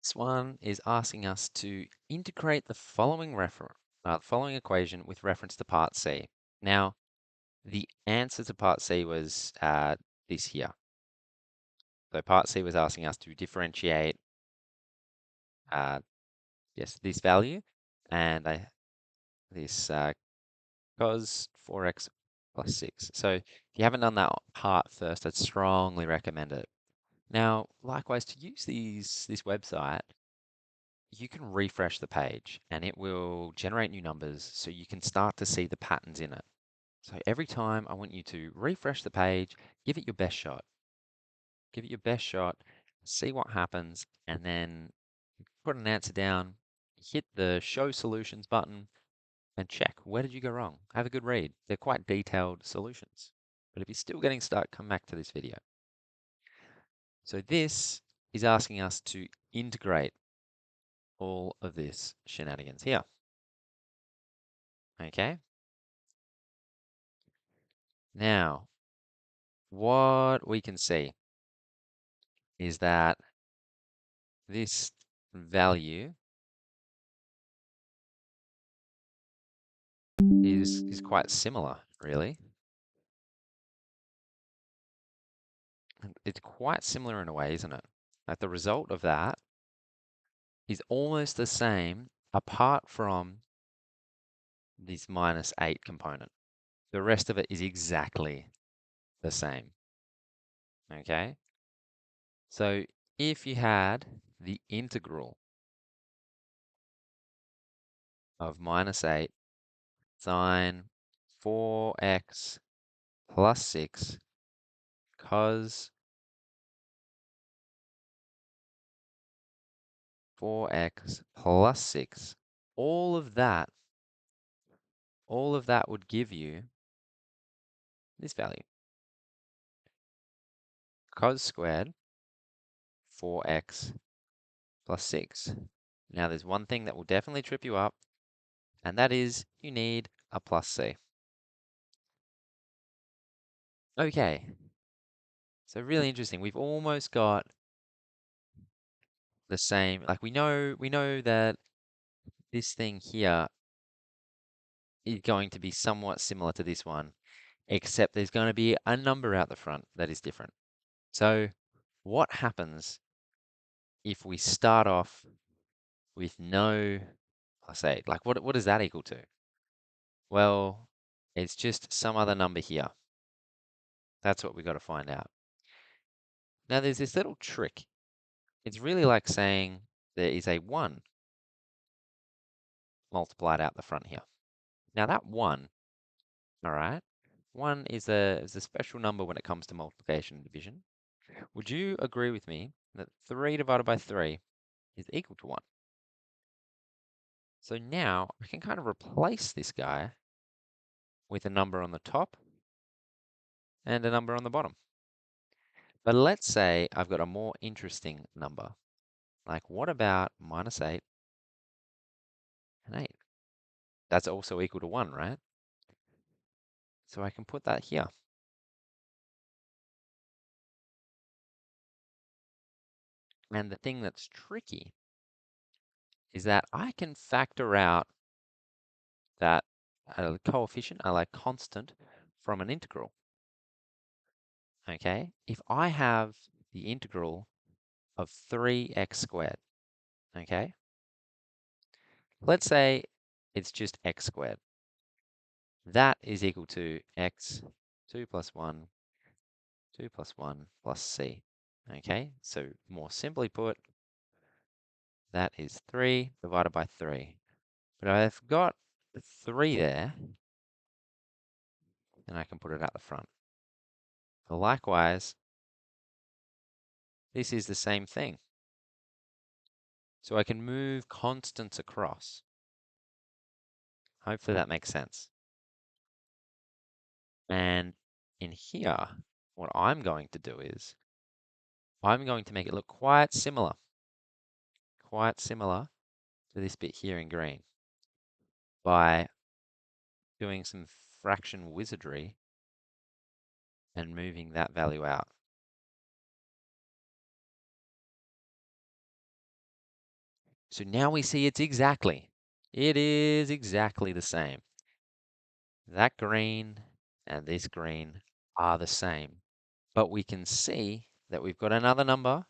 This one is asking us to integrate the following equation with reference to part C. Now, the answer to part C was this here. So part C was asking us to differentiate, uh, yes, this value and this cos 4x plus 6. So if you haven't done that part first, I'd strongly recommend it. Now, likewise, to use this website, you can refresh the page and it will generate new numbers so you can start to see the patterns in it. So every time I want you to refresh the page, give it your best shot. Give it your best shot, see what happens, and then put an answer down, hit the show solutions button, and check where did you go wrong. Have a good read. They're quite detailed solutions. But if you're still getting stuck, come back to this video. So this is asking us to integrate all of this shenanigans here. Okay? Now, what we can see is that this value is quite similar, really. It's quite similar in a way, isn't it? Like the result of that is almost the same apart from this -8 component. The rest of it is exactly the same. Okay? So if you had the integral of -8 sine 4x plus 6 cos 4x plus 6, all of that would give you this value. Cos squared 4x plus 6. Now there's one thing that will definitely trip you up, and that is you need a plus c. Okay, so really interesting. We've almost got the same, like we know that this thing here is going to be somewhat similar to this one, except there's going to be a number out the front that is different. So what happens if we start off with no plus 8? Like what is that equal to? Well, it's just some other number here. That's what we got to find out. Now there's this little trick. It's really like saying there is a 1 multiplied out the front here. Now that 1, all right, 1 is a special number when it comes to multiplication and division. Would you agree with me that 3 divided by 3 is equal to 1? So now I can kind of replace this guy with a number on the top and a number on the bottom. But let's say I've got a more interesting number. Like what about -8 and 8? That's also equal to 1, right? So I can put that here. And the thing that's tricky is that I can factor out that coefficient, like constant, from an integral. Okay? If I have the integral of 3x squared, okay? Let's say it's just x squared. That is equal to x 2 plus 1, 2 plus 1 plus c. Okay? So more simply put, that is 3 divided by 3. But I've got 3 there, and I can put it at the front. So likewise, this is the same thing. So I can move constants across. Hopefully that makes sense. And in here, what I'm going to do is I'm going to make it look quite similar to this bit here in green by doing some fraction wizardry and moving that value out. So now we see it is exactly the same. That green and this green are the same. But we can see that we've got another number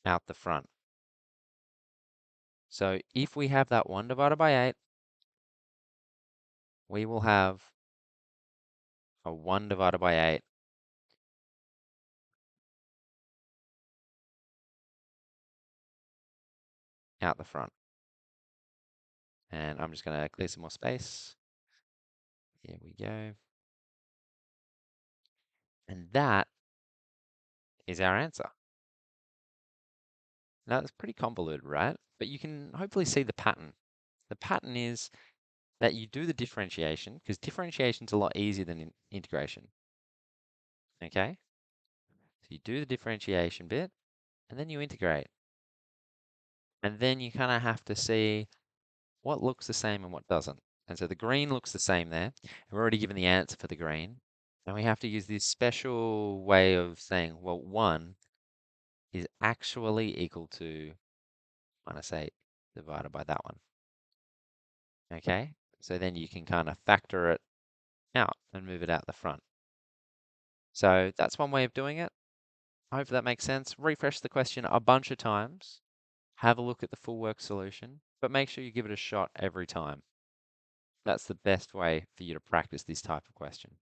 out the front. So if we have that 1 divided by 8, we will have a 1 divided by 8 out the front. And I'm just going to clear some more space. Here we go. And that is our answer. Now, that's pretty convoluted, right? But you can hopefully see the pattern. The pattern is that you do the differentiation, because differentiation is a lot easier than integration. Okay? So you do the differentiation bit, and then you integrate. And then you kind of have to see what looks the same and what doesn't. And so the green looks the same there. We're already given the answer for the green. And we have to use this special way of saying, well, 1 is actually equal to -8 divided by that one. Okay? So then you can kind of factor it out and move it out the front. So that's one way of doing it. I hope that makes sense. Refresh the question a bunch of times. Have a look at the full work solution, but make sure you give it a shot every time. That's the best way for you to practice this type of question.